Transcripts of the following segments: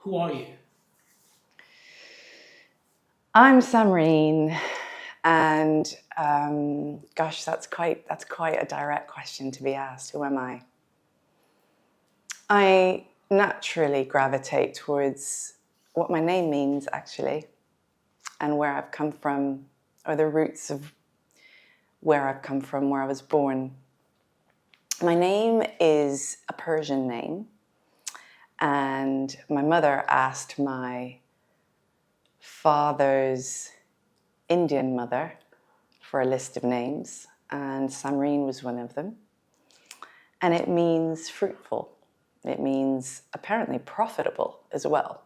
Who are you? I'm Samreen, and gosh, that's quite a direct question to be asked. Who am I? I naturally gravitate towards what my name means, actually, and where I've come from, or the roots of where I've come from, where I was born. My name is a Persian name, and my mother asked my father's Indian mother for a list of names, and Samreen was one of them. And it means fruitful. It means apparently profitable as well.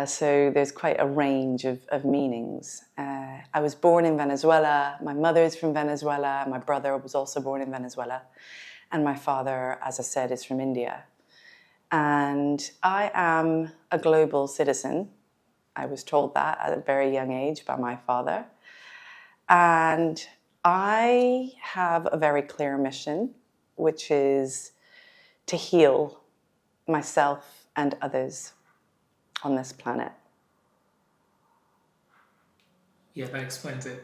So there's quite a range of meanings. I was born in Venezuela. My mother's from Venezuela. My brother was also born in Venezuela. And my father, as I said, is from India. And I am a global citizen. I was told that at a very young age by my father. And I have a very clear mission, which is to heal myself and others on this planet. Yeah, that explains it.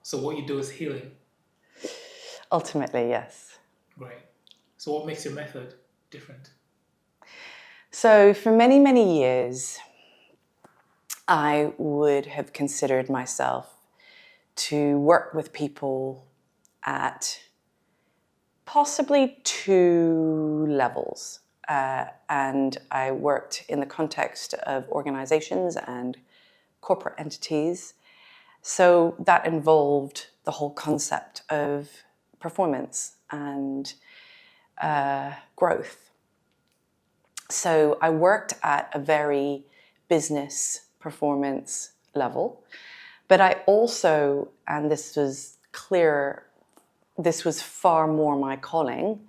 So what you do is healing. Ultimately, yes. Great. So what makes your method different? So for many, many years, I would have considered myself to work with people at possibly two levels. And I worked in the context of organizations and corporate entities. So that involved the whole concept of performance and growth. So I worked at a very business performance level, but I also, and this was clear, this was far more my calling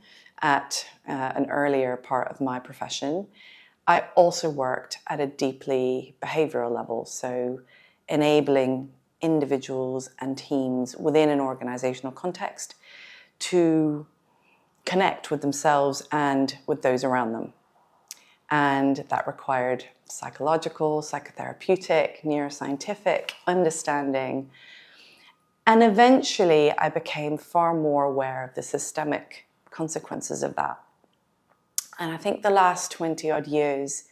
at an earlier part of my profession. I also worked at a deeply behavioral level, so enabling individuals and teams within an organizational context to connect with themselves and with those around them. And that required psychological, psychotherapeutic, neuroscientific understanding. And eventually I became far more aware of the systemic consequences of that. And I think the last 20 odd years,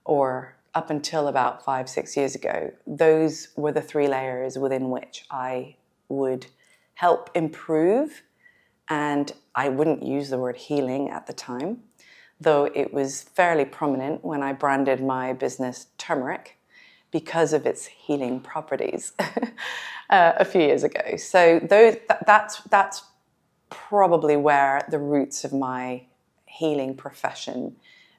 or up until about 5-6 years ago, those were the three layers within which I would help improve. And I wouldn't use the word healing at the time, though it was fairly prominent when I branded my business Turmeric because of its healing properties a few years ago. So that's probably where the roots of my healing profession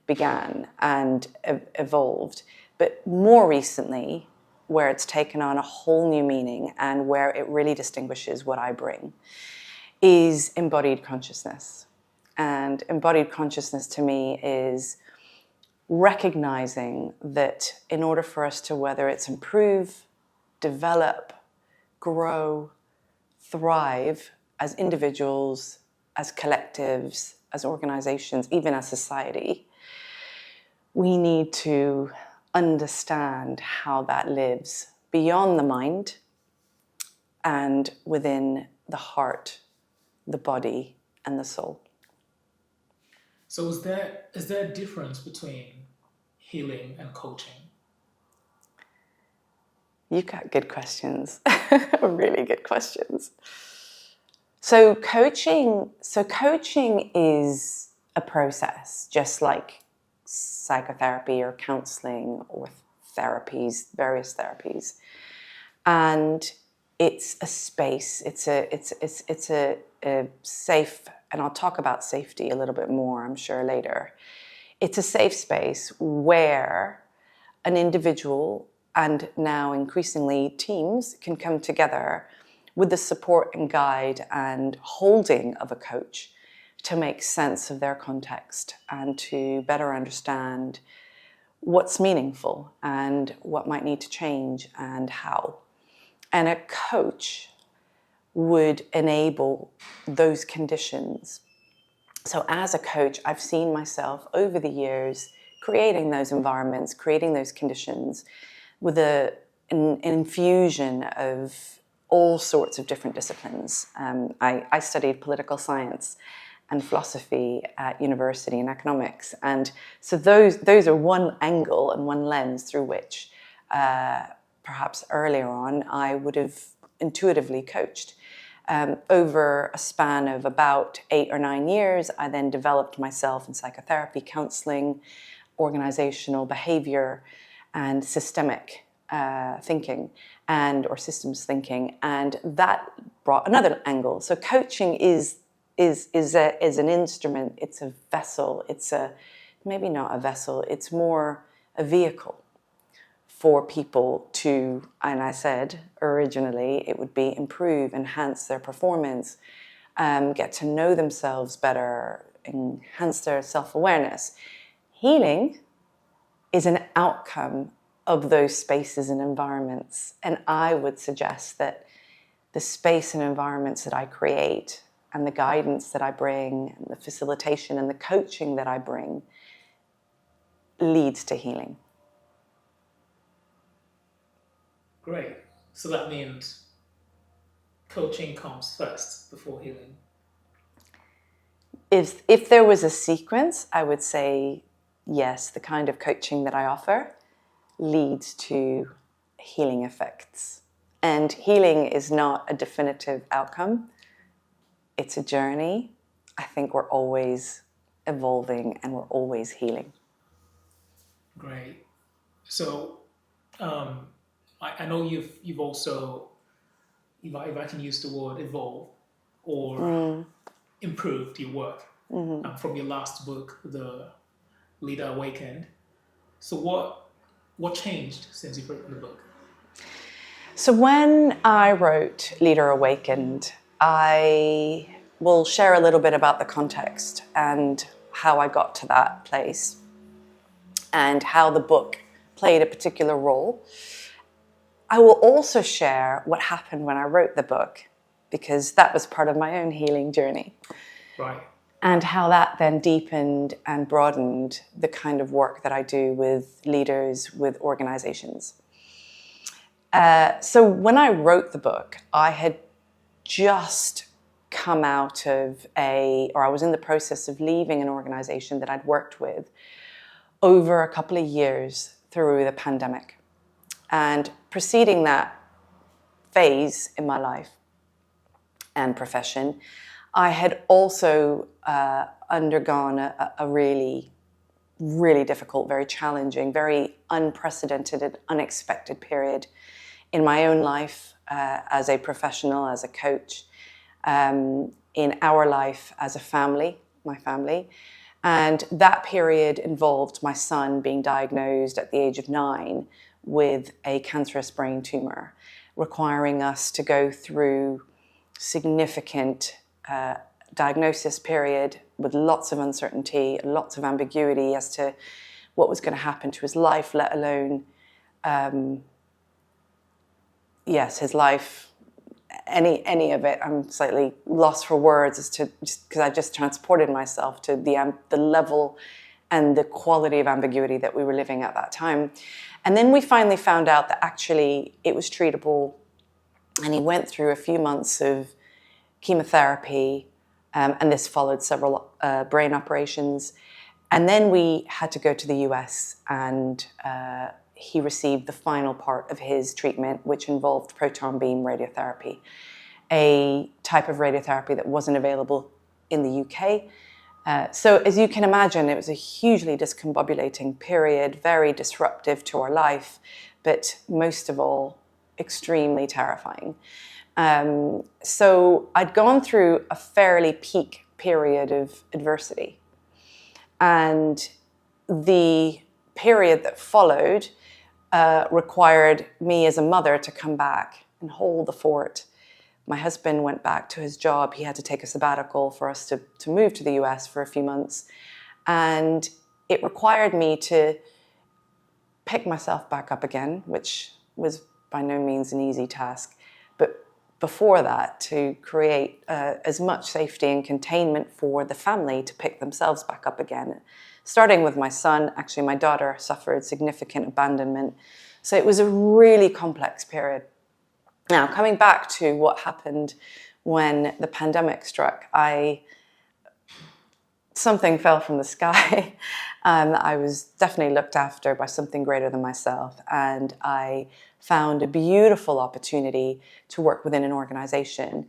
began and evolved. But more recently, where it's taken on a whole new meaning and where it really distinguishes what I bring, is embodied consciousness. And embodied consciousness to me is recognizing that in order for us to, whether it's improve, develop, grow, thrive as individuals, as collectives, as organizations, even as society, we need to understand how that lives beyond the mind and within the heart, the body, and the soul. So is there a difference between healing and coaching? You've got good questions, really good questions. So coaching is a process, just like psychotherapy or counseling or therapies, various therapies. And it's a space, it's a safe, and I'll talk about safety a little bit more, I'm sure, later. It's a safe space where an individual and now increasingly teams can come together with the support and guide and holding of a coach to make sense of their context and to better understand what's meaningful and what might need to change and how. And a coach would enable those conditions. So as a coach, I've seen myself over the years creating those environments, creating those conditions with an infusion of all sorts of different disciplines. I studied political science and philosophy at university and economics. And so those are one angle and one lens through which perhaps earlier on I would have intuitively coached. Over a span of about 8 or 9 years, I then developed myself in psychotherapy, counseling, organizational behavior, and systemic thinking or systems thinking, and that brought another angle. So coaching is an instrument. It's a vessel. Maybe not a vessel. It's more a vehicle for people to, and I said originally it would be improve, enhance their performance, get to know themselves better, enhance their self-awareness. Healing is an outcome of those spaces and environments. And I would suggest that the space and environments that I create and the guidance that I bring and the facilitation and the coaching that I bring leads to healing. Great. So that means coaching comes first before healing. If there was a sequence, I would say yes, the kind of coaching that I offer leads to healing effects. And healing is not a definitive outcome. It's a journey. I think we're always evolving and we're always healing. Great. So I know you've also, if I can use the word evolve or improved your work from your last book, The Leader Awakened. So what changed since you've written the book? So when I wrote Leader Awakened, I will share a little bit about the context and how I got to that place and how the book played a particular role. I will also share what happened when I wrote the book, because that was part of my own healing journey. Right. And how that then deepened and broadened the kind of work that I do with leaders, with organizations. So when I wrote the book, I had just come out of I was in the process of leaving an organization that I'd worked with over a couple of years through the pandemic. And preceding that phase in my life and profession, I had also undergone a really, really difficult, very challenging, very unprecedented and unexpected period in my own life as a professional, as a coach, in our life as a family, my family. And that period involved my son being diagnosed at the age of 9 with a cancerous brain tumor, requiring us to go through significant diagnosis period with lots of uncertainty, lots of ambiguity as to what was going to happen to his life, let alone, his life, any of it. I'm slightly lost for words as to, because I just transported myself to the level and the quality of ambiguity that we were living at that time. And then we finally found out that actually it was treatable, and he went through a few months of chemotherapy, and this followed several brain operations. And then we had to go to the US, and he received the final part of his treatment, which involved proton beam radiotherapy, a type of radiotherapy that wasn't available in the UK. So as you can imagine, it was a hugely discombobulating period, very disruptive to our life, but most of all, extremely terrifying. So I'd gone through a fairly peak period of adversity. And the period that followed required me as a mother to come back and hold the fort. My husband went back to his job. He had to take a sabbatical for us to move to the US for a few months. And it required me to pick myself back up again, which was by no means an easy task. But before that, to create as much safety and containment for the family to pick themselves back up again. starting with my son. Actually, my daughter suffered significant abandonment. So it was a really complex period. Now, coming back to what happened when the pandemic struck, something fell from the sky. I was definitely looked after by something greater than myself, and I found a beautiful opportunity to work within an organization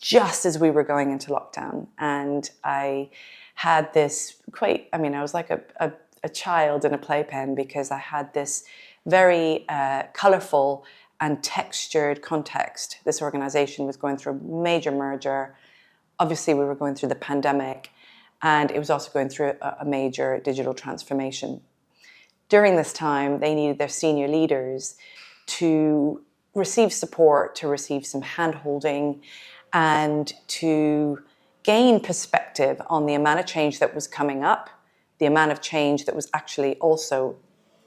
just as we were going into lockdown. And I had this I was like a child in a playpen, because I had this very colorful and textured context. This organization was going through a major merger. Obviously, we were going through the pandemic, and it was also going through a major digital transformation. During this time, they needed their senior leaders to receive support, to receive some hand-holding, and to gain perspective on the amount of change that was coming up, the amount of change that was actually also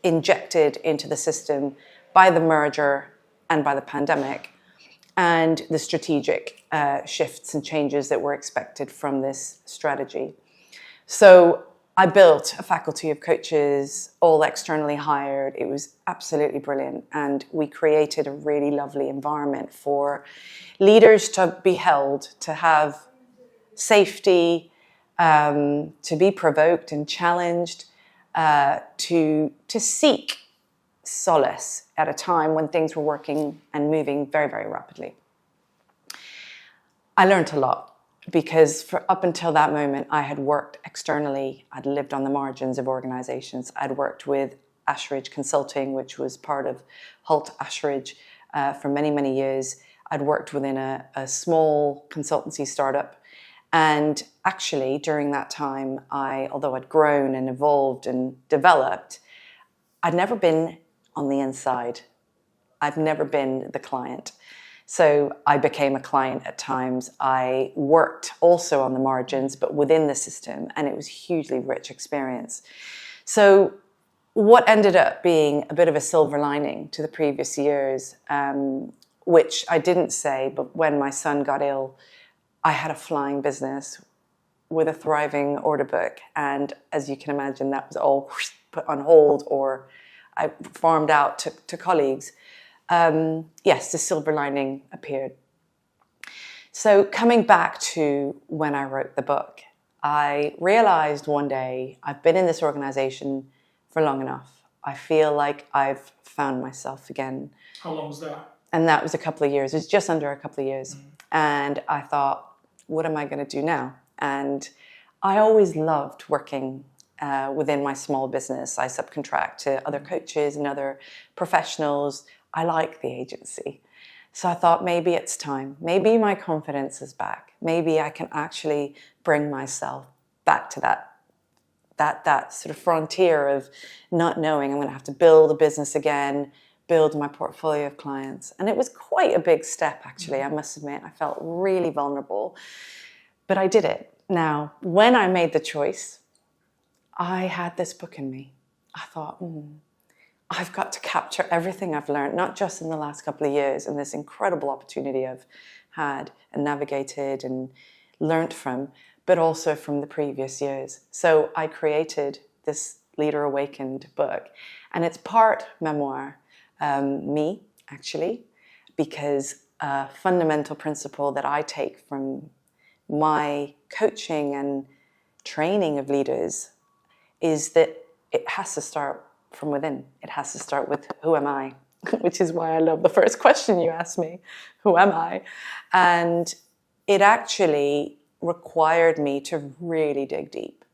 injected into the system by the merger and by the pandemic, and the strategic shifts and changes that were expected from this strategy. So I built a faculty of coaches, all externally hired. It was absolutely brilliant. And we created a really lovely environment for leaders to be held, to have safety, to be provoked and challenged, to seek solace at a time when things were working and moving very, very rapidly. I learned a lot, because up until that moment, I had worked externally. I'd lived on the margins of organizations. I'd worked with Ashridge Consulting, which was part of Holt Ashridge, for many, many years. I'd worked within a small consultancy startup. And actually, during that time, although I'd grown and evolved and developed, I'd never been on the inside. I've never been the client. So I became a client at times. I worked also on the margins, but within the system, and it was a hugely rich experience. So what ended up being a bit of a silver lining to the previous years, which I didn't say, but when my son got ill, I had a flying business with a thriving order book. And as you can imagine, that was all put on hold, or I farmed out to colleagues. Yes, the silver lining appeared. So coming back to when I wrote the book, I realized one day, I've been in this organization for long enough. I feel like I've found myself again. How long was that? And that was a couple of years. It was just under a couple of years. And I thought, what am I going to do now? And I always loved working within my small business. I subcontract to other coaches and other professionals. I like the agency. So I thought, maybe it's time. Maybe my confidence is back. Maybe I can actually bring myself back to that sort of frontier of not knowing. I'm going to have to build a business again, build my portfolio of clients. And it was quite a big step, actually, I must admit. I felt really vulnerable, but I did it. Now, when I made the choice, I had this book in me. I thought, I've got to capture everything I've learned, not just in the last couple of years and this incredible opportunity I've had and navigated and learned from, but also from the previous years. So I created this Leader Awakened book, and it's part memoir, me actually, because a fundamental principle that I take from my coaching and training of leaders is that it has to start from within. It has to start with, who am I? Which is why I love the first question you asked me, who am I? And it actually required me to really dig deep.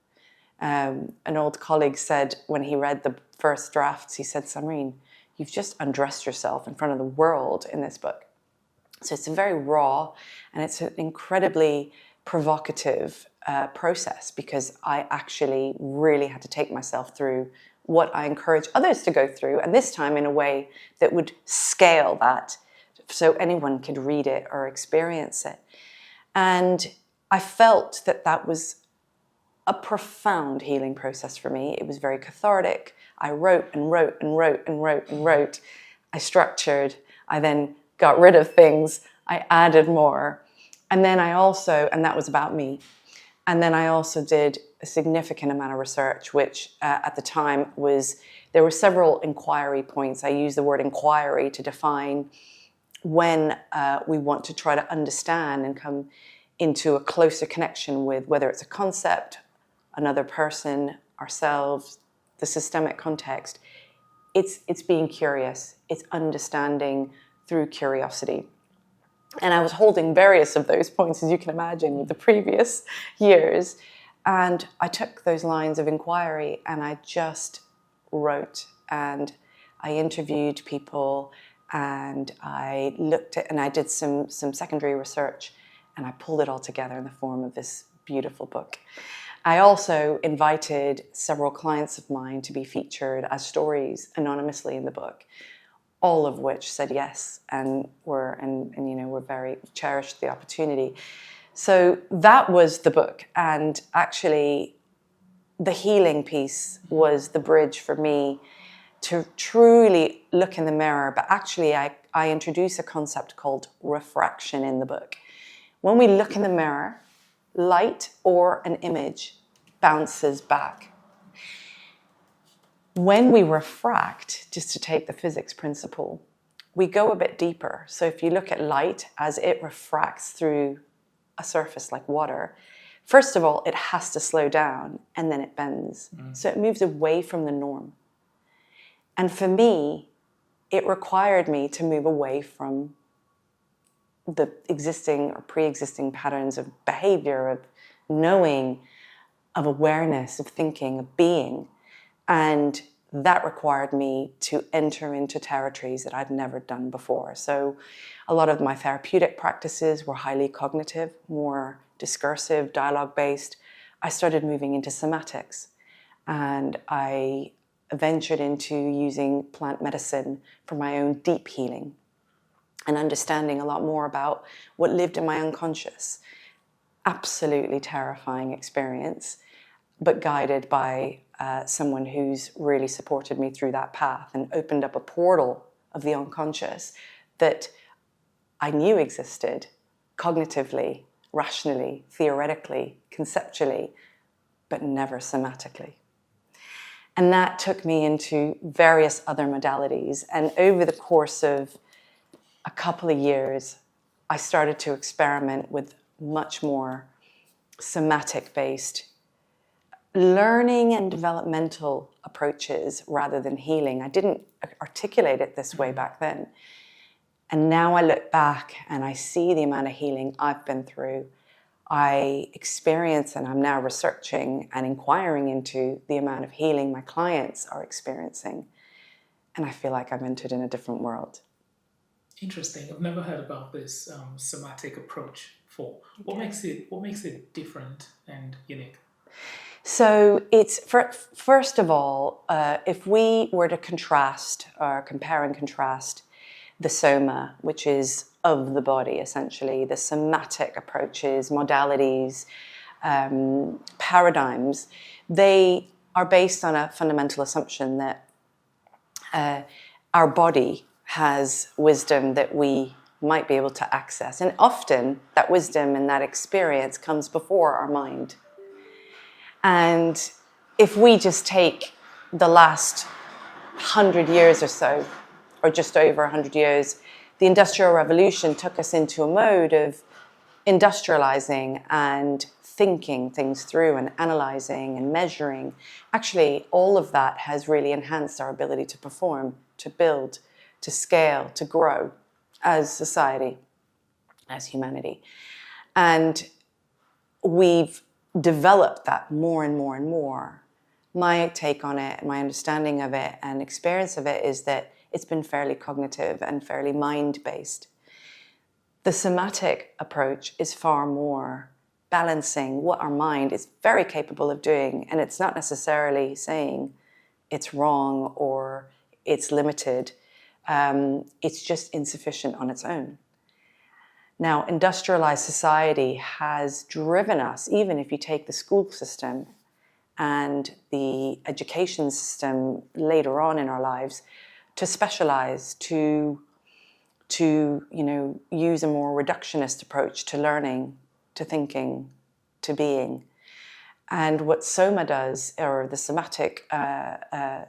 An old colleague said when he read the first drafts, he said, Samreen, you've just undressed yourself in front of the world in this book. So it's a very raw and it's an incredibly provocative process, because I actually really had to take myself through what I encourage others to go through, and this time in a way that would scale that so anyone could read it or experience it. And I felt that that was a profound healing process for me. It was very cathartic. I wrote and wrote and wrote and wrote and wrote. I structured. I then got rid of things. I added more. And then I also, and that was about me. And then I also did a significant amount of research, which at the time there were several inquiry points. I use the word inquiry to define when we want to try to understand and come into a closer connection with whether it's a concept, another person, ourselves, the systemic context. It's being curious. It's understanding through curiosity. And I was holding various of those points, as you can imagine, with the previous years. And I took those lines of inquiry and I just wrote, and I interviewed people, and I looked at, and I did some secondary research, and I pulled it all together in the form of this beautiful book. I also invited several clients of mine to be featured as stories anonymously in the book, all of which said yes and were very cherished the opportunity. So that was the book, and actually the healing piece was the bridge for me to truly look in the mirror. But actually I introduce a concept called refraction in the book. When we look in the mirror, light or an image bounces back. When we refract, just to take the physics principle, we go a bit deeper. So if you look at light as it refracts through a surface like water, first of all, it has to slow down and then it bends. So it moves away from the norm. And for me, it required me to move away from the existing or pre-existing patterns of behavior, of knowing, of awareness, of thinking, of being. And that required me to enter into territories that I'd never done before. So a lot of my therapeutic practices were highly cognitive, more discursive, dialogue-based. I started moving into somatics, and I ventured into using plant medicine for my own deep healing and understanding a lot more about what lived in my unconscious. Absolutely terrifying experience, but guided by someone who's really supported me through that path and opened up a portal of the unconscious that I knew existed cognitively, rationally, theoretically, conceptually, but never somatically. And that took me into various other modalities. And over the course of a couple of years, I started to experiment with much more somatic-based learning and developmental approaches rather than healing. I didn't articulate it this way back then. And now I look back and I see the amount of healing I've been through. I experience, and I'm now researching and inquiring into the amount of healing my clients are experiencing. And I feel like I've entered in a different world. Interesting. I've never heard about this somatic approach before. What makes it different and unique? So it's, first of all, if we were to contrast or compare and contrast the soma, which is of the body essentially, the somatic approaches, modalities, paradigms, they are based on a fundamental assumption that our body has wisdom that we might be able to access. And often that wisdom and that experience comes before our mind. And if we just take the last 100 years or so, or just over 100 years, the Industrial Revolution took us into a mode of industrializing and thinking things through and analyzing and measuring. Actually, all of that has really enhanced our ability to perform, to build, to scale, to grow as society, as humanity. And we've developed that more and more and more. My take on it, my understanding of it and experience of it is that it's been fairly cognitive and fairly mind-based. The somatic approach is far more balancing what our mind is very capable of doing, and it's not necessarily saying it's wrong or it's limited. It's just insufficient on its own. Now, industrialized society has driven us, even if you take the school system and the education system later on in our lives, to specialize, to use a more reductionist approach to learning, to thinking, to being. And what soma does, or the somatic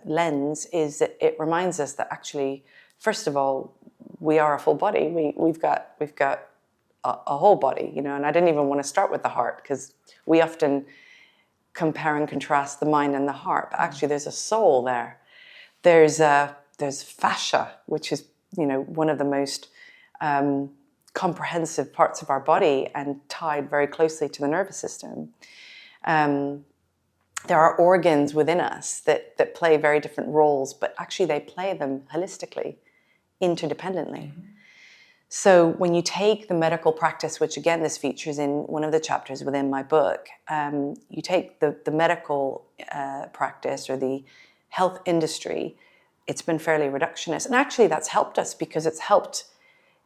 lens, is that it reminds us that actually, first of all, we are a full body. We've got a whole body, you know. And I didn't even want to start with the heart, because we often compare and contrast the mind and the heart, but actually there's a soul there. There's fascia, which is, you know, one of the most comprehensive parts of our body and tied very closely to the nervous system. There are organs within us that play very different roles, but actually they play them holistically, interdependently. Mm-hmm. So when you take the medical practice, which again this features in one of the chapters within my book, you take the medical practice or the health industry, it's been fairly reductionist. And actually that's helped us, because it's helped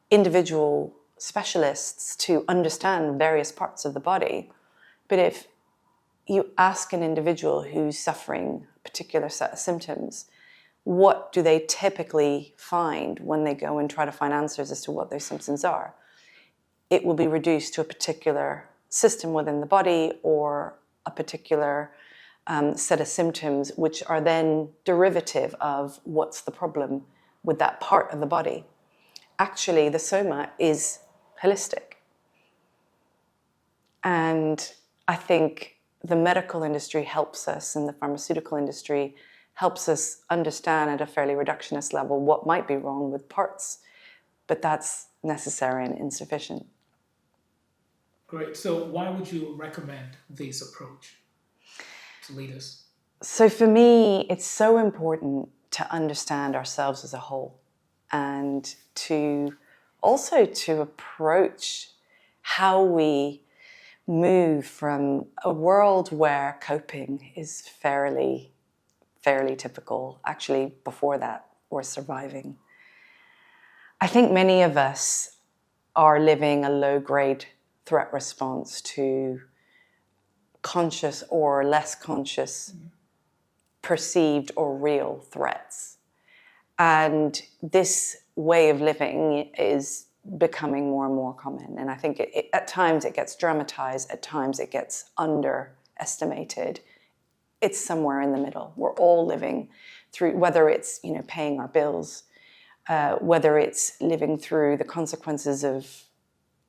individual specialists to understand various parts of the body. But if you ask an individual who's suffering a particular set of symptoms, what do they typically find when they go and try to find answers as to what those symptoms are? It will be reduced to a particular system within the body, or a particular set of symptoms, which are then derivative of what's the problem with that part of the body. Actually, the soma is holistic. And I think the medical industry helps us, and the pharmaceutical industry helps us understand at a fairly reductionist level what might be wrong with parts, but that's necessary and insufficient. Great. So why would you recommend this approach to leaders? So for me, it's so important to understand ourselves as a whole, and to also to approach how we move from a world where coping is fairly typical. Actually, before that, we're surviving. I think many of us are living a low-grade threat response to conscious or less conscious, perceived or real threats. And this way of living is becoming more and more common. And I think at times it gets dramatized, at times it gets underestimated. It's somewhere in the middle. We're all living through, whether it's, you know, paying our bills, whether it's living through the consequences of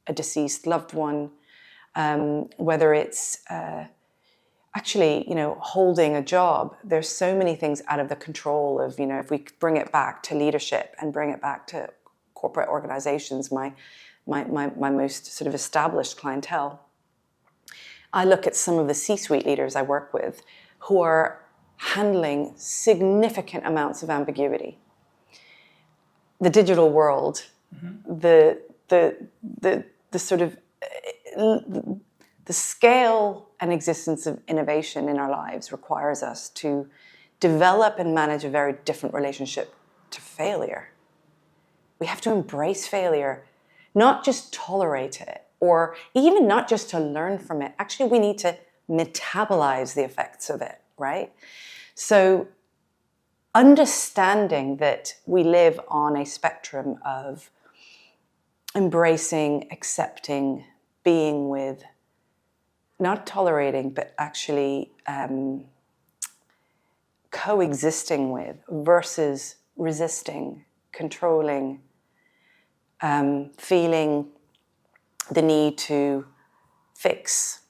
a deceased loved one, whether it's actually, you know, holding a job. There's so many things out of the control of, you know, if we bring it back to leadership and bring it back to corporate organizations, my most sort of established clientele. I look at some of the C-suite leaders I work with who are handling significant amounts of ambiguity. The digital world, the sort of the scale and existence of innovation in our lives requires us to develop and manage a very different relationship to failure. We have to embrace failure, not just tolerate it, or even not just to learn from it. Actually, we need to metabolize the effects of it, right? So understanding that we live on a spectrum of embracing, accepting, being with, not tolerating, but actually coexisting with, versus resisting, controlling, feeling the need to fix.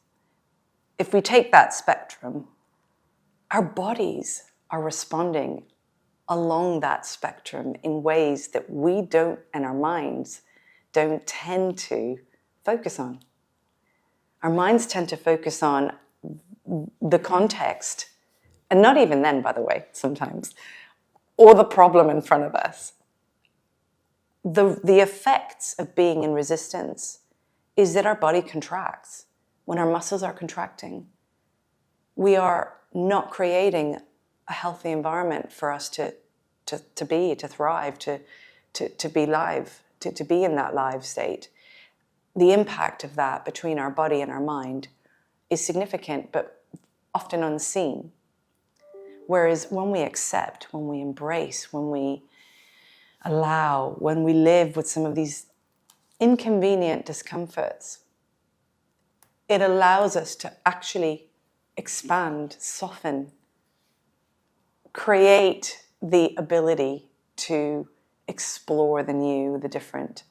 If we take that spectrum, our bodies are responding along that spectrum in ways that we don't, and our minds don't tend to focus on. Our minds tend to focus on the context, and not even then, by the way, sometimes, or the problem in front of us. The effects of being in resistance is that our body contracts. When our muscles are contracting, we are not creating a healthy environment for us to be, to thrive, to be live, to be in that live state. The impact of that between our body and our mind is significant, but often unseen. Whereas when we accept, when we embrace, when we allow, when we live with some of these inconvenient discomforts, it allows us to actually expand, soften, create the ability to explore the new, the different.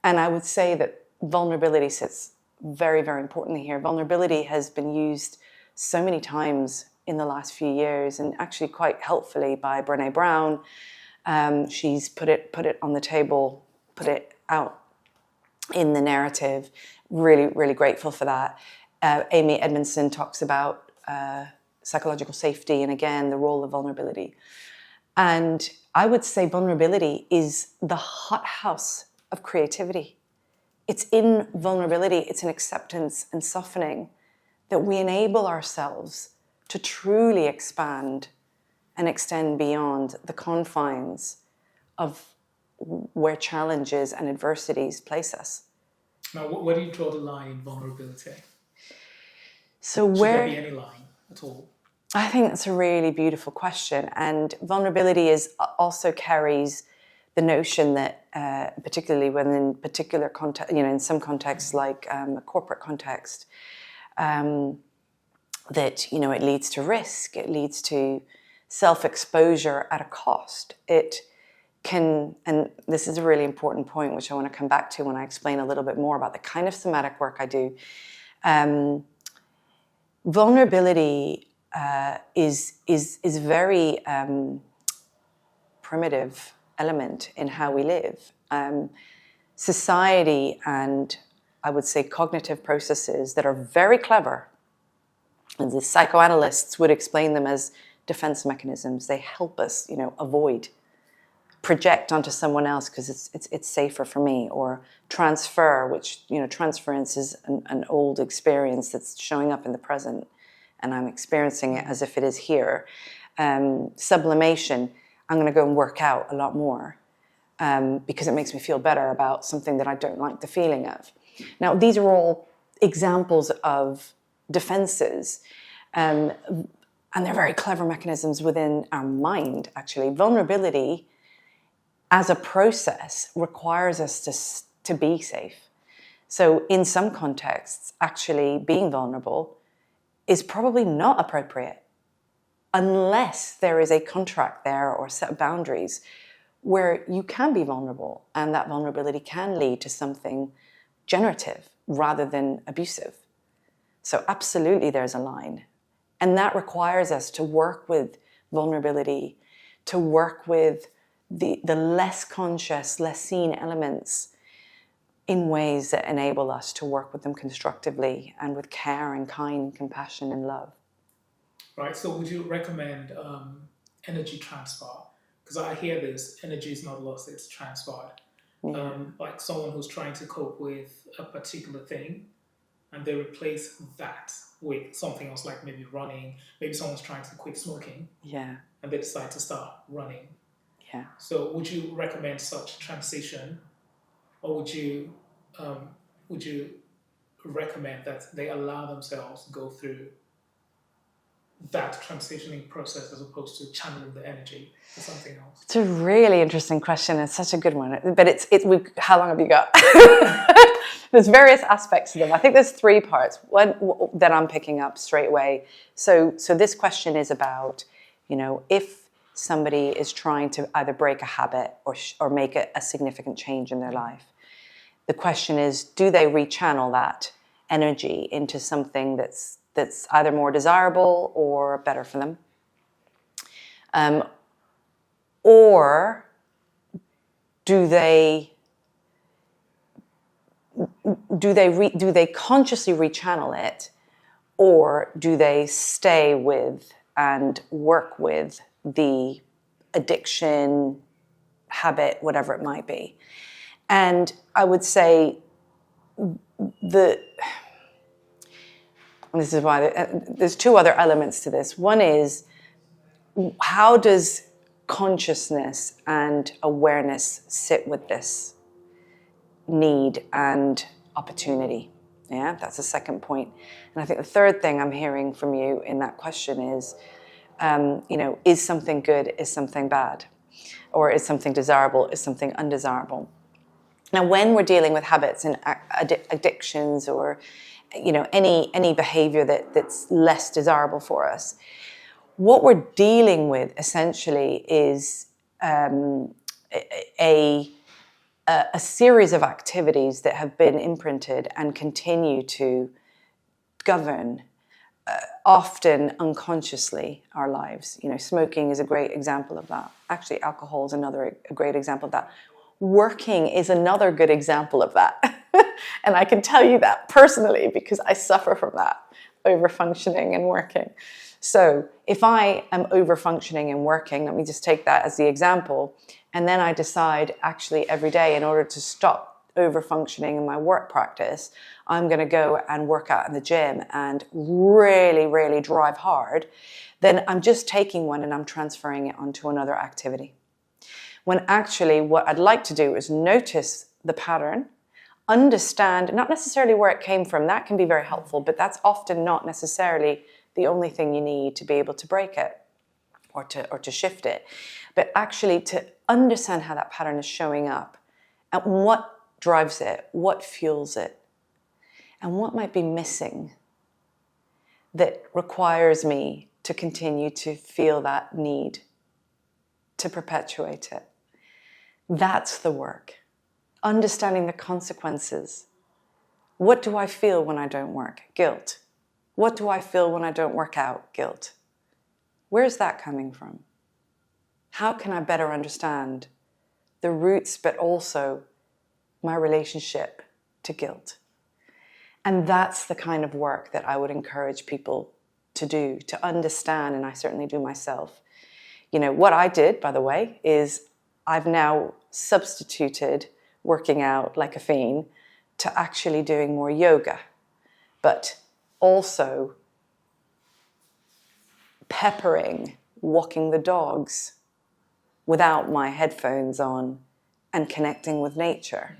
And I would say that vulnerability sits very, very importantly here. Vulnerability has been used so many times in the last few years, and actually quite helpfully by Brené Brown. She's put it on the table, put it out in the narrative. Really, really grateful for that. Amy Edmondson talks about psychological safety and, again, the role of vulnerability. And I would say vulnerability is the hothouse of creativity. It's in vulnerability, it's in acceptance and softening that we enable ourselves to truly expand and extend beyond the confines of where challenges and adversities place us. Now, where do you draw the line in vulnerability? So Should there be any line at all? I think that's a really beautiful question. And vulnerability also carries the notion that, particularly when in particular context, in some contexts like a corporate context, that, it leads to risk, it leads to self-exposure at a cost. It can, and this is a really important point, which I want to come back to when I explain a little bit more about the kind of somatic work I do. Vulnerability is very primitive element in how we live. Society and, I would say, cognitive processes that are very clever, and the psychoanalysts would explain them as defense mechanisms. They help us, avoid, project onto someone else because it's safer for me, or transfer, which, transference is an old experience that's showing up in the present, and I'm experiencing it as if it is here. Sublimation, I'm going to go and work out a lot more because it makes me feel better about something that I don't like the feeling of. Now, these are all examples of defenses, and they're very clever mechanisms within our mind, actually. Vulnerability as a process requires us to be safe. So in some contexts, actually being vulnerable is probably not appropriate unless there is a contract there or set of boundaries where you can be vulnerable, and that vulnerability can lead to something generative rather than abusive. So absolutely there's a line. And that requires us to work with vulnerability, to work with the less conscious, less seen elements in ways that enable us to work with them constructively and with care and kind compassion and love. Right, so would you recommend energy transfer? Because I hear this, energy is not lost, it's transferred. Yeah. Like someone who's trying to cope with a particular thing, and they replace that with something else, like maybe running. Maybe someone's trying to quit smoking. Yeah. And they decide to start running. Yeah. So would you recommend such transition, or would you recommend that they allow themselves to go through that transitioning process as opposed to channeling the energy to something else? It's a really interesting question. It's such a good one. But how long have you got? There's various aspects to them. I think there's three parts. One that I'm picking up straight away. So this question is about, if somebody is trying to either break a habit or make a significant change in their life, the question is, do they rechannel that energy into something that's either more desirable or better for them? Or do they consciously rechannel it, or do they stay with and work with the addiction, habit, whatever it might be? And I would say and this is why there's two other elements to this. One is, how does consciousness and awareness sit with this need and opportunity? Yeah, that's the second point. And I think the third thing I'm hearing from you in that question is, is something good, is something bad? Or is something desirable, is something undesirable? Now, when we're dealing with habits and addictions or any behavior that's less desirable for us. What we're dealing with essentially is a series of activities that have been imprinted and continue to govern, often unconsciously, our lives. Smoking is a great example of that. Actually, alcohol is a great example of that. Working is another good example of that. And I can tell you that personally because I suffer from that, over-functioning and working. So if I am over-functioning and working, let me just take that as the example, and then I decide actually every day, in order to stop over-functioning in my work practice, I'm going to go and work out in the gym and really, really drive hard, then I'm just taking one and I'm transferring it onto another activity. When actually what I'd like to do is notice the pattern, understand not necessarily where it came from. That can be very helpful, but that's often not necessarily the only thing you need to be able to break it or to shift it. But actually to understand how that pattern is showing up and what drives it, what fuels it, and what might be missing that requires me to continue to feel that need to perpetuate it. That's the work. Understanding the consequences. What do I feel when I don't work? Guilt. What do I feel when I don't work out? Guilt. Where's that coming from? How can I better understand the roots, but also my relationship to guilt? And that's the kind of work that I would encourage people to do, to understand, and I certainly do myself. What I did, by the way, is I've now substituted working out like a fiend to actually doing more yoga, but also peppering walking the dogs without my headphones on and connecting with nature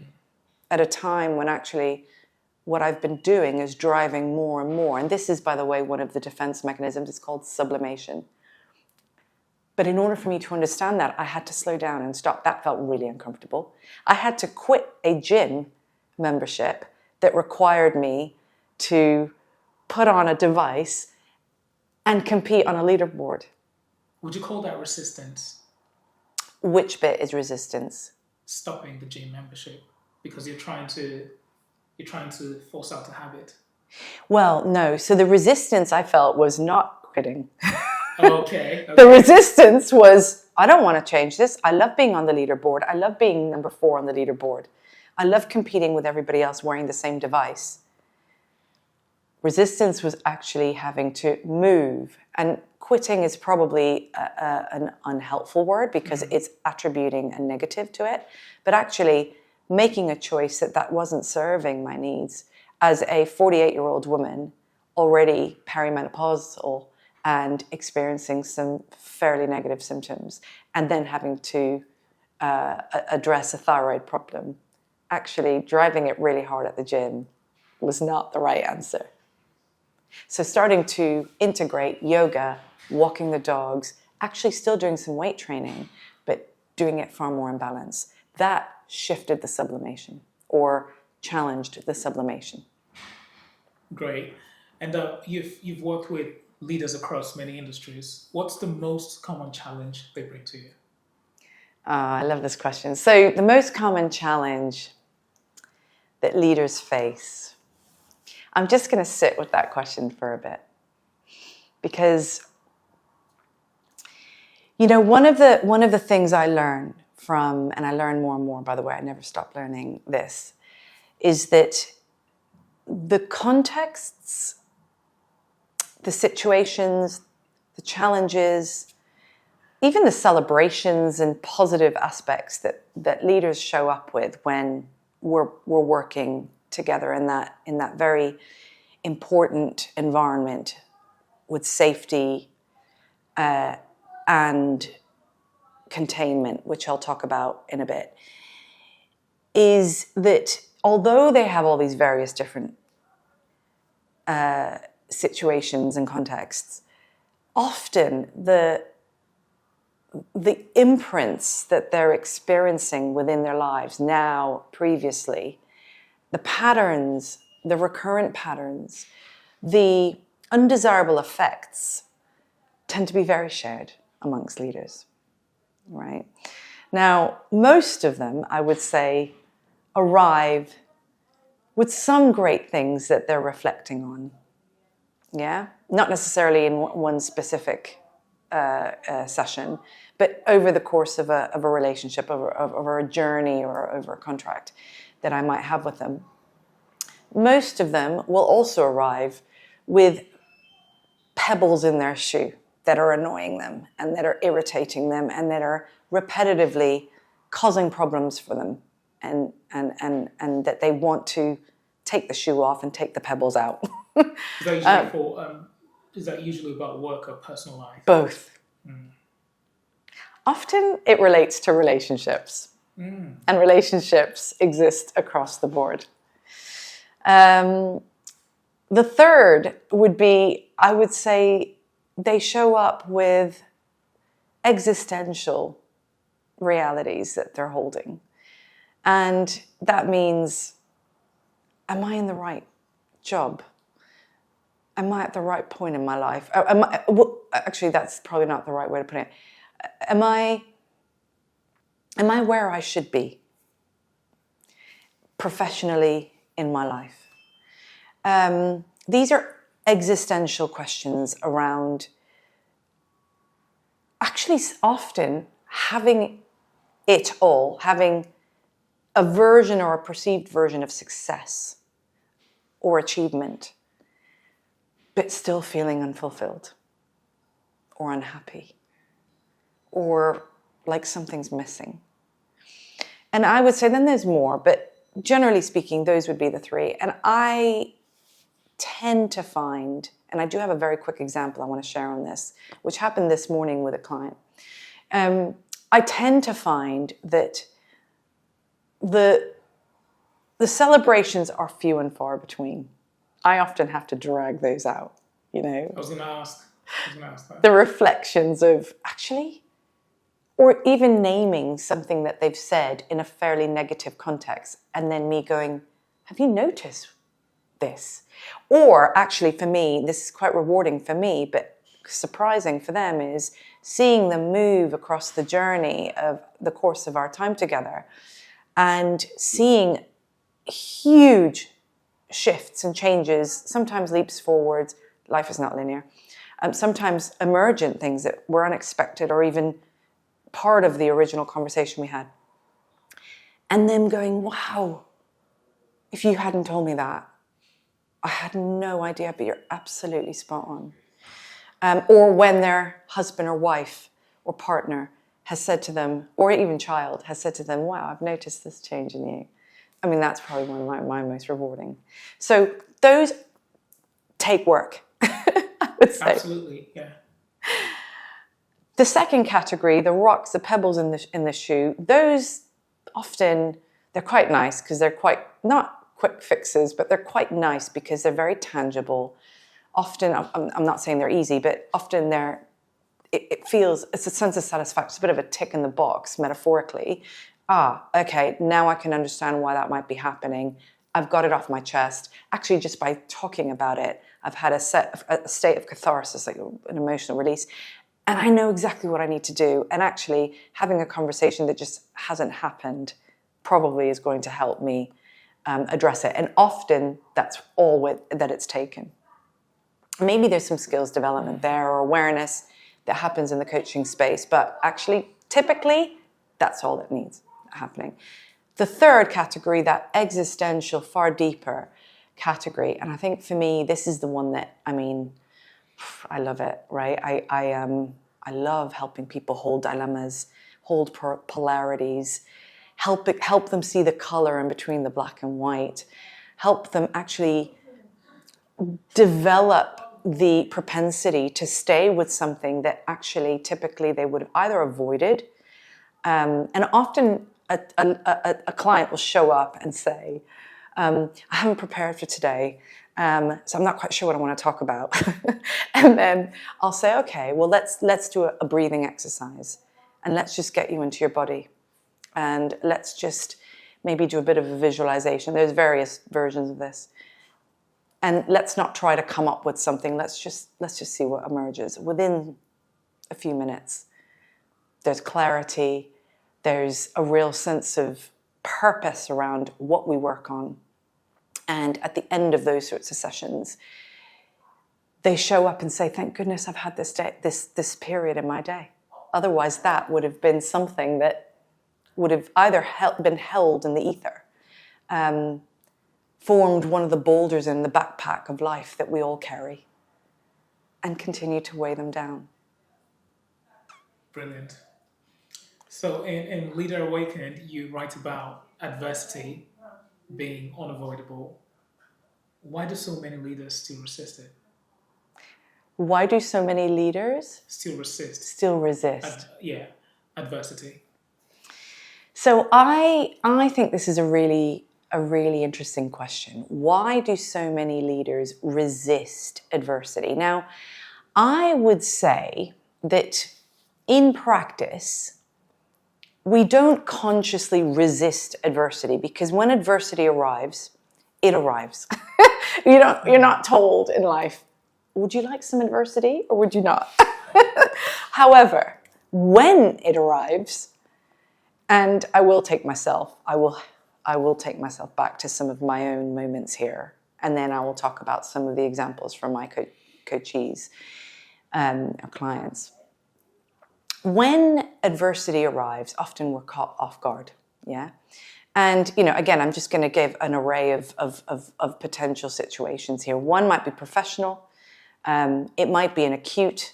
at a time when actually what I've been doing is driving more and more. And this is, by the way, one of the defense mechanisms. It's called sublimation. But in order for me to understand that, I had to slow down and stop. That felt really uncomfortable. I had to quit a gym membership that required me to put on a device and compete on a leaderboard. Would you call that resistance? Which bit is resistance? Stopping the gym membership because you're trying to force out a habit. Well, no. So the resistance I felt was not quitting. Okay. The resistance was, I don't want to change this. I love being on the leaderboard. I love being number 4 on the leaderboard. I love competing with everybody else wearing the same device. Resistance was actually having to move. And quitting is probably an unhelpful word because it's attributing a negative to it. But actually making a choice that wasn't serving my needs as a 48-year-old woman already perimenopausal and experiencing some fairly negative symptoms, and then having to address a thyroid problem. Actually, driving it really hard at the gym was not the right answer. So starting to integrate yoga, walking the dogs, actually still doing some weight training, but doing it far more in balance. That shifted the sublimation or challenged the sublimation. Great. And you've worked with leaders across many industries. What's the most common challenge they bring to you? I love this question. So the most common challenge that leaders face, I'm just going to sit with that question for a bit. Because, one of the things I learned from, and I learn more and more, by the way, I never stop learning this, is that the contexts, the situations, the challenges, even the celebrations and positive aspects that leaders show up with when we're working together in that very important environment with safety and containment, which I'll talk about in a bit, is that although they have all these various different situations and contexts, often the imprints that they're experiencing within their lives now, previously, the patterns the recurrent patterns, the undesirable effects tend to be very shared amongst leaders, right? Now, most of them, I would say, arrive with some great things that they're reflecting on. Yeah, not necessarily in one specific session, but over the course of a relationship, over a journey, or over a contract that I might have with them. Most of them will also arrive with pebbles in their shoe that are annoying them and that are irritating them and that are repetitively causing problems for them, and that they want to take the shoe off and take the pebbles out. Is that usually about work or personal life? Both. Often it relates to relationships, and relationships exist across the board. The third would be, I would say, they show up with existential realities that they're holding. And that means, am I in the right job? Am I at the right point in my life? Actually, that's probably not the right way to put it. Am I where I should be professionally in my life? These are existential questions around actually often having it all, having a version or a perceived version of success or achievement, but still feeling unfulfilled or unhappy or like something's missing. And I would say then there's more, but generally speaking, those would be the three. And I tend to find, and I do have a very quick example I want to share on this, which happened this morning with a client. I tend to find that the celebrations are few and far between. I often have to drag those out, you know. I was going to ask that. The reflections of actually, or even naming something that they've said in a fairly negative context, and then me going, have you noticed this? Or actually for me, this is quite rewarding for me, but surprising for them, is seeing them move across the journey of the course of our time together and seeing huge shifts and changes, sometimes leaps forwards. Life is not linear. Sometimes emergent things that were unexpected or even part of the original conversation we had. And them going, wow, if you hadn't told me that, I had no idea, but you're absolutely spot on. Or when their husband or wife or partner has said to them, or even child has said to them, wow, I've noticed this change in you. I mean, that's probably one of my most rewarding. So those take work, I would say. Absolutely, yeah. The second category, the rocks, the pebbles in the shoe, those often, they're quite nice because they're quite, not quick fixes, but they're quite nice because they're very tangible. Often, I'm not saying they're easy, but often it feels, it's a sense of satisfaction. It's a bit of a tick in the box, metaphorically. Okay, now I can understand why that might be happening. I've got it off my chest. Actually, just by talking about it, I've had a state of catharsis, like an emotional release. And I know exactly what I need to do. And actually, having a conversation that just hasn't happened probably is going to help me address it. And often, that's all that it's taken. Maybe there's some skills development there or awareness that happens in the coaching space. But actually, typically, that's all that needs happening. The third category, that existential, far deeper category. And I think for me, this is the one that, I mean, I love it, right? I love helping people hold dilemmas, hold polarities, help them see the color in between the black and white, help them actually develop the propensity to stay with something that actually typically they would have either avoided. And often a client will show up and say, I haven't prepared for today, so I'm not quite sure what I want to talk about. And then I'll say, okay, well, let's do a breathing exercise, and let's just get you into your body, and let's just maybe do a bit of a visualization. There's various versions of this. And let's not try to come up with something. Let's just see what emerges. Within a few minutes, there's clarity. There's a real sense of purpose around what we work on. And at the end of those sorts of sessions, they show up and say, thank goodness I've had this period in my day. Otherwise, that would have been something that would have either been held in the ether, formed one of the boulders in the backpack of life that we all carry, and continue to weigh them down. Brilliant. So in Leader Awakened, you write about adversity being unavoidable. Why do so many leaders still resist it? Why do so many leaders Still resist. Adversity. So I think this is a really interesting question. Why do so many leaders resist adversity? Now, I would say that in practice, we don't consciously resist adversity, because when adversity arrives, it arrives. You're not told in life, would you like some adversity or would you not? However, when it arrives, and I will take myself back to some of my own moments here, and then I will talk about some of the examples from my coachees or clients. When adversity arrives, often we're caught off guard, yeah? And, again, I'm just going to give an array of potential situations here. One might be professional. It might be an acute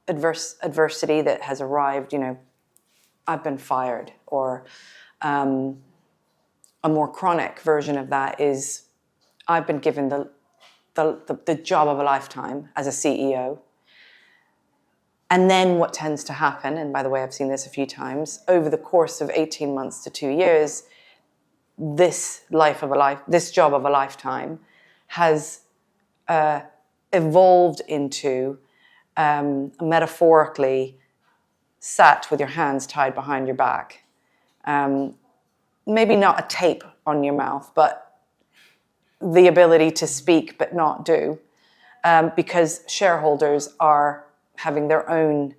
adversity that has arrived, I've been fired. Or a more chronic version of that is I've been given the job of a lifetime as a CEO. And then what tends to happen, and by the way, I've seen this a few times, over the course of 18 months to 2 years, this job of a lifetime has evolved into metaphorically sat with your hands tied behind your back. Maybe not a tape on your mouth, but the ability to speak but not do, because shareholders are having their own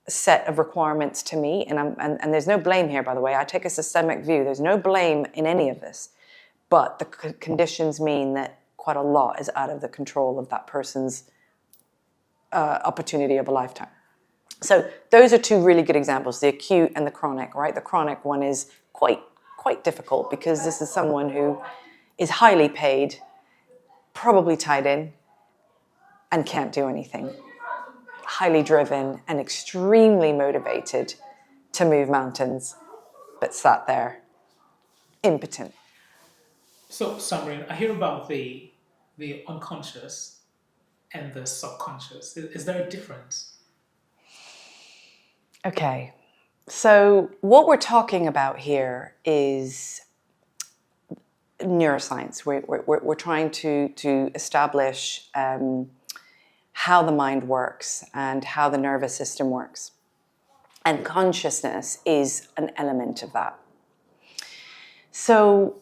set of requirements to meet. And there's no blame here, by the way. I take a systemic view. There's no blame in any of this. But the conditions mean that quite a lot is out of the control of that person's opportunity of a lifetime. So those are two really good examples, the acute and the chronic, right? The chronic one is quite difficult, because this is someone who is highly paid, probably tied in, and can't do anything. Highly driven and extremely motivated to move mountains, but sat there, impotent. So, Samreen, I hear about the unconscious and the subconscious. Is there a difference? Okay, so what we're talking about here is neuroscience. We're trying to establish how the mind works and how the nervous system works. And consciousness is an element of that. So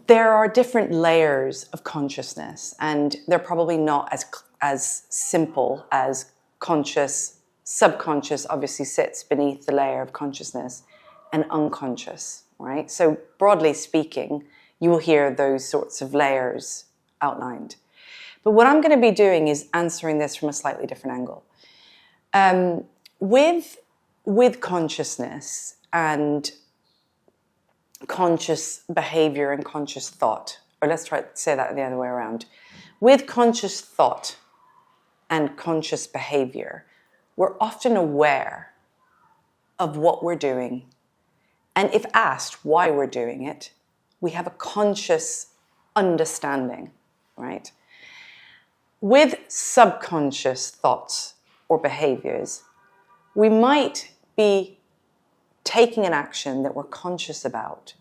there are different layers of consciousness, and they're probably not as simple as conscious. Subconscious obviously sits beneath the layer of consciousness, and unconscious, right? So broadly speaking, you will hear those sorts of layers outlined. But what I'm going to be doing is answering this from a slightly different angle. With consciousness and conscious behavior and conscious thought, or let's try to say that the other way around. With conscious thought and conscious behavior, we're often aware of what we're doing. And if asked why we're doing it, we have a conscious understanding, right? With subconscious thoughts or behaviors, we might be taking an action that we're conscious about,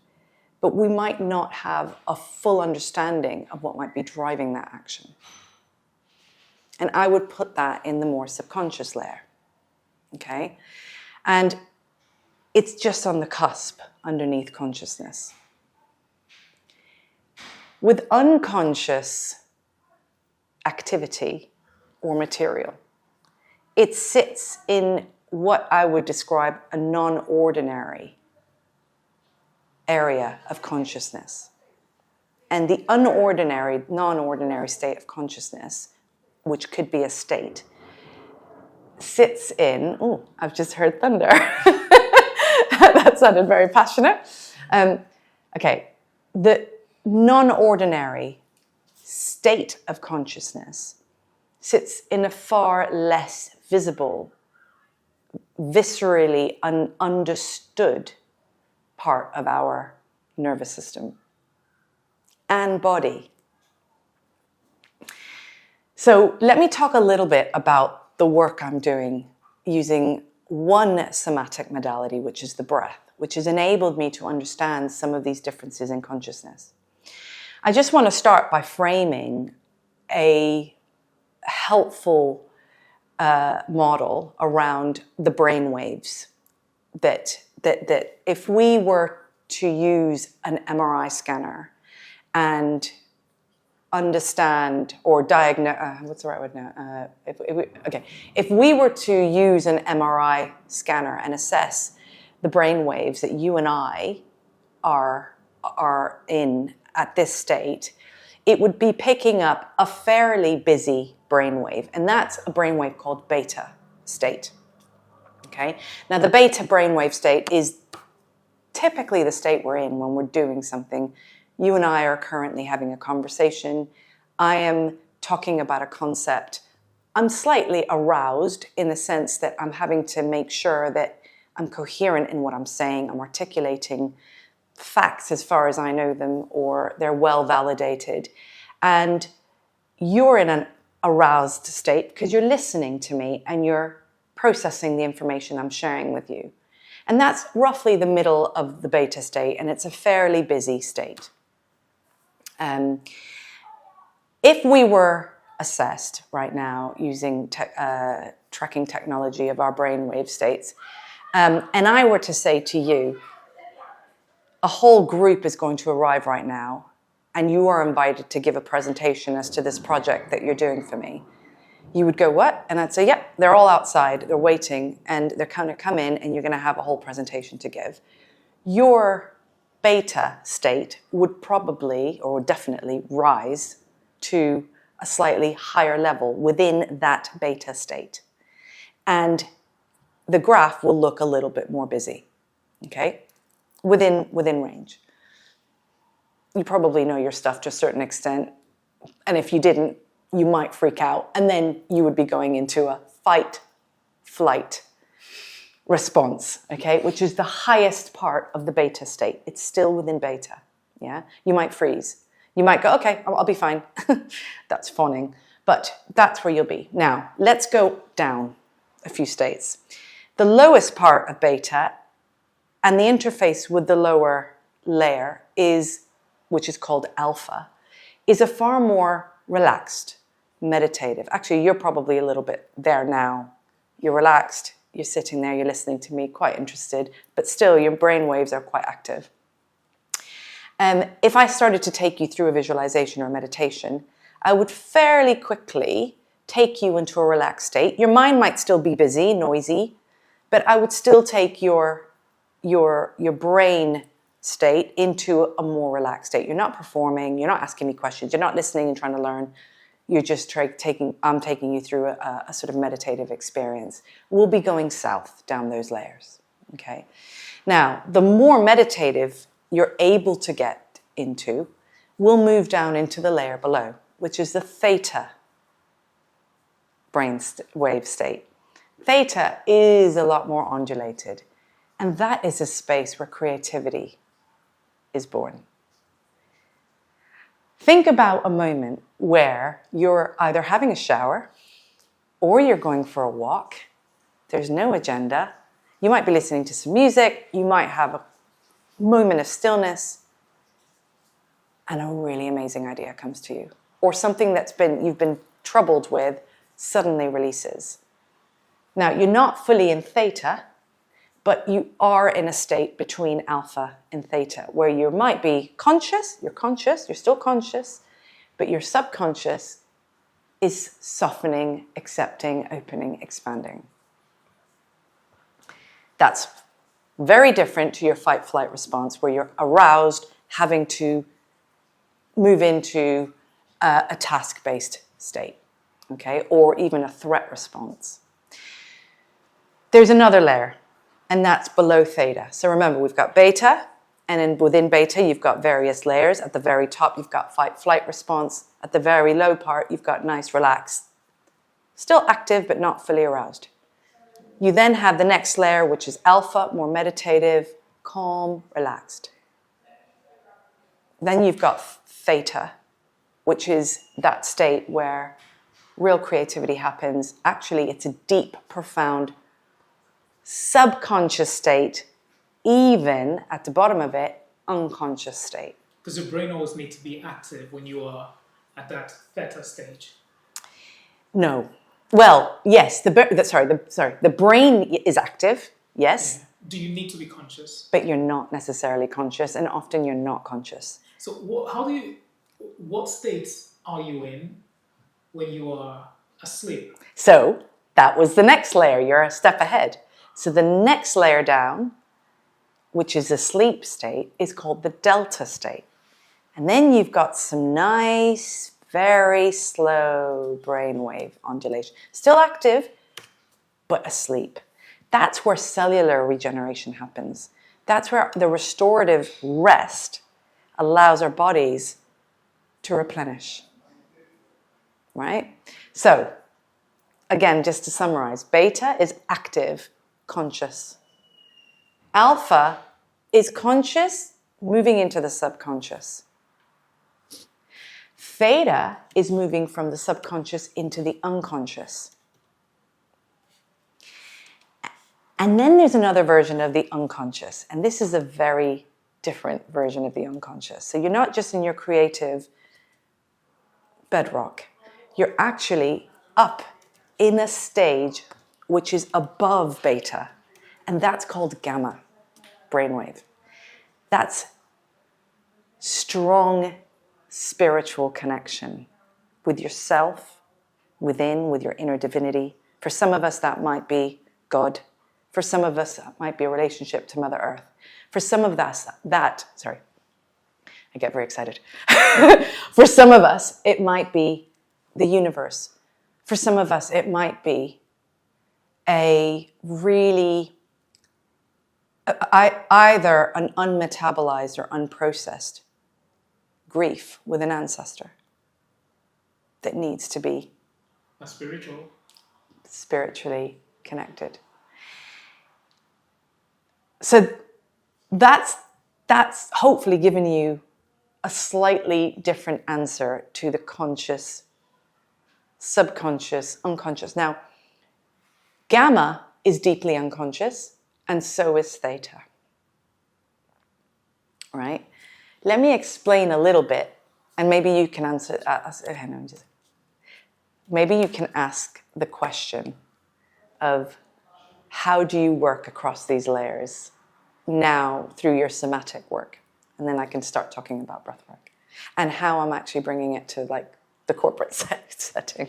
but we might not have a full understanding of what might be driving that action. And I would put that in the more subconscious layer, okay? And it's just on the cusp underneath consciousness. With unconscious activity or material. It sits in what I would describe a non-ordinary area of consciousness. And the non-ordinary state of consciousness, which could be a state, sits in, oh, I've just heard thunder. That sounded very passionate. Okay, the non-ordinary state of consciousness sits in a far less visible, viscerally understood part of our nervous system and body. So let me talk a little bit about the work I'm doing using one somatic modality, which is the breath, which has enabled me to understand some of these differences in consciousness. I just want to start by framing a helpful model around the brain waves that if we were to use an MRI scanner and understand or diagnose, what's the right word now? If we were to use an MRI scanner and assess the brain waves that you and I are in at this state, it would be picking up a fairly busy brainwave, and that's a brainwave called beta state. Okay. Now, the beta brainwave state is typically the state we're in when we're doing something. You and I are currently having a conversation. I am talking about a concept. I'm slightly aroused in the sense that I'm having to make sure that I'm coherent in what I'm saying. I'm articulating facts as far as I know them, or they're well validated. And you're in an aroused state because you're listening to me and you're processing the information I'm sharing with you. And that's roughly the middle of the beta state, and it's a fairly busy state. If we were assessed right now using tracking technology of our brainwave states, and I were to say to you, a whole group is going to arrive right now, and you are invited to give a presentation as to this project that you're doing for me, you would go, what? And I'd say, yep, they're all outside, they're waiting, and they're going to come in, and you're going to have a whole presentation to give. Your beta state would probably, or definitely, rise to a slightly higher level within that beta state. And the graph will look a little bit more busy, okay? Within range. You probably know your stuff to a certain extent, and if you didn't, you might freak out, and then you would be going into a fight-flight response, okay, which is the highest part of the beta state. It's still within beta, yeah? You might freeze. You might go, okay, I'll be fine. That's fawning, but that's where you'll be. Now, let's go down a few states. The lowest part of beta and the interface with the lower layer which is called alpha, is a far more relaxed, meditative. Actually, you're probably a little bit there now. You're relaxed, you're sitting there, you're listening to me, quite interested, but still your brain waves are quite active. If I started to take you through a visualization or meditation, I would fairly quickly take you into a relaxed state. Your mind might still be busy, noisy, but I would still take your brain state into a more relaxed state. You're not performing, you're not asking me questions, you're not listening and trying to learn. You're just I'm taking you through a sort of meditative experience. We'll be going south down those layers, okay? Now, the more meditative you're able to get into, we'll move down into the layer below, which is the theta brain wave state. Theta is a lot more undulated, and that is a space where creativity is born. Think about a moment where you're either having a shower or you're going for a walk. There's no agenda. You might be listening to some music. You might have a moment of stillness, and a really amazing idea comes to you. Or something you've been troubled with suddenly releases. Now, you're not fully in theta, but you are in a state between alpha and theta, where you might be conscious, you're still conscious, but your subconscious is softening, accepting, opening, expanding. That's very different to your fight-flight response, where you're aroused, having to move into a task-based state, okay, or even a threat response. There's another layer, and that's below theta. So remember, we've got beta, and then within beta, you've got various layers. At the very top, you've got fight-flight response. At the very low part, you've got nice, relaxed, still active, but not fully aroused. You then have the next layer, which is alpha, more meditative, calm, relaxed. Then you've got theta, which is that state where real creativity happens. Actually, it's a deep, profound, subconscious state, even at the bottom of it, unconscious state. Does your brain always need to be active when you are at that theta stage? No. Well, yes, the brain is active, yes. Yeah. Do you need to be conscious? But you're not necessarily conscious, and often you're not conscious. So what states are you in when you are asleep? So that was the next layer. You're a step ahead. So the next layer down, which is a sleep state, is called the delta state. And then you've got some nice, very slow brainwave undulation. Still active, but asleep. That's where cellular regeneration happens. That's where the restorative rest allows our bodies to replenish. Right? So, again, just to summarize, beta is active, conscious. Alpha is conscious, moving into the subconscious. Theta is moving from the subconscious into the unconscious. And then there's another version of the unconscious, and this is a very different version of the unconscious. So you're not just in your creative bedrock. You're actually up in a stage which is above beta, and that's called gamma brainwave. That's strong spiritual connection with yourself, within, with your inner divinity. For some of us, that might be God. For some of us, that might be a relationship to Mother Earth. For some of us, I get very excited. For some of us, it might be the universe. For some of us, it might be a really, either an unmetabolized or unprocessed grief with an ancestor that needs to be spiritually connected. So that's hopefully given you a slightly different answer to the conscious, subconscious, unconscious. Now, gamma is deeply unconscious, and so is theta. Right? Let me explain a little bit, and maybe you can answer. Maybe you can ask the question of how do you work across these layers now through your somatic work, and then I can start talking about breathwork and how I'm actually bringing it to like the corporate setting.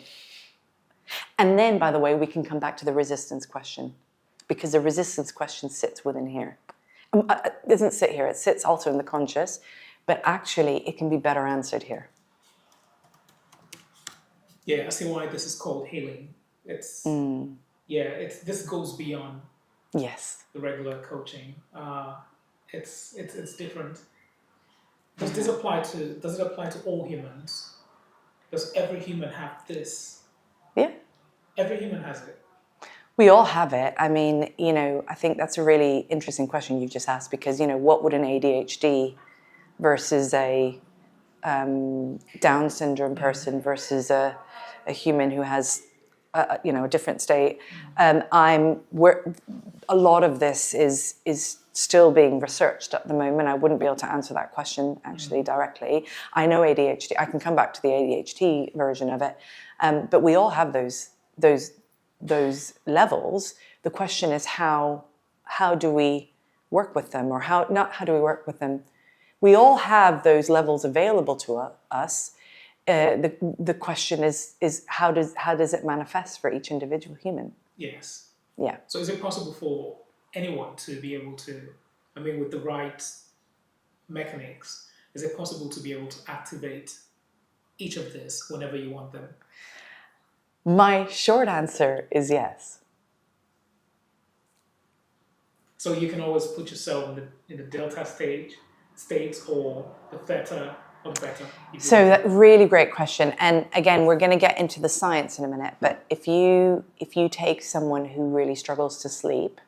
And then, by the way, we can come back to the resistance question, because the resistance question sits within here. It doesn't sit here, it sits also in the conscious, but actually it can be better answered here. Yeah, I see why this is called healing. This goes beyond the regular coaching. It's different. Does it apply to all humans? Does every human have this? Yeah. Every human has it. We all have it. I mean, I think that's a really interesting question you've just asked, because, what would an ADHD versus a Down syndrome person versus a human who has, a different state. A lot of this is still being researched at the moment. I wouldn't be able to answer that question actually directly. I know ADHD. I can come back to the ADHD version of it, but we all have those levels. The question is how do we work with them, or how do we work with them? We all have those levels available to us. the question is how does it manifest for each individual human? Yes. Yeah. So is it possible for anyone to be able to, I mean, with the right mechanics, is it possible to be able to activate each of this whenever you want them? My short answer is yes. So you can always put yourself in the delta states or the theta or beta. So that really great question. And again, we're going to get into the science in a minute, but if you take someone who really struggles to sleep,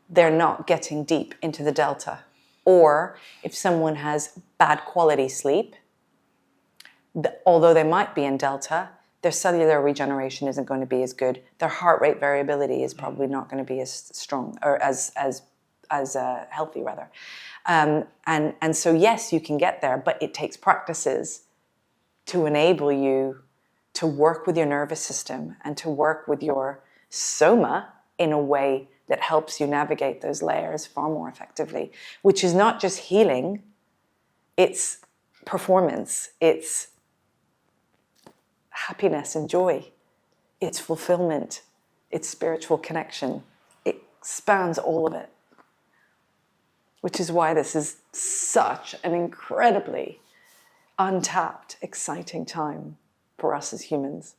they're not getting deep into the delta. Or if someone has bad quality sleep, although they might be in delta, their cellular regeneration isn't going to be as good. Their heart rate variability is probably not going to be as strong or as healthy, rather. And so yes, you can get there, but it takes practices to enable you to work with your nervous system and to work with your soma in a way that helps you navigate those layers far more effectively, which is not just healing, it's performance, it's happiness and joy, it's fulfillment, it's spiritual connection. It spans all of it, which is why this is such an incredibly untapped, exciting time for us as humans.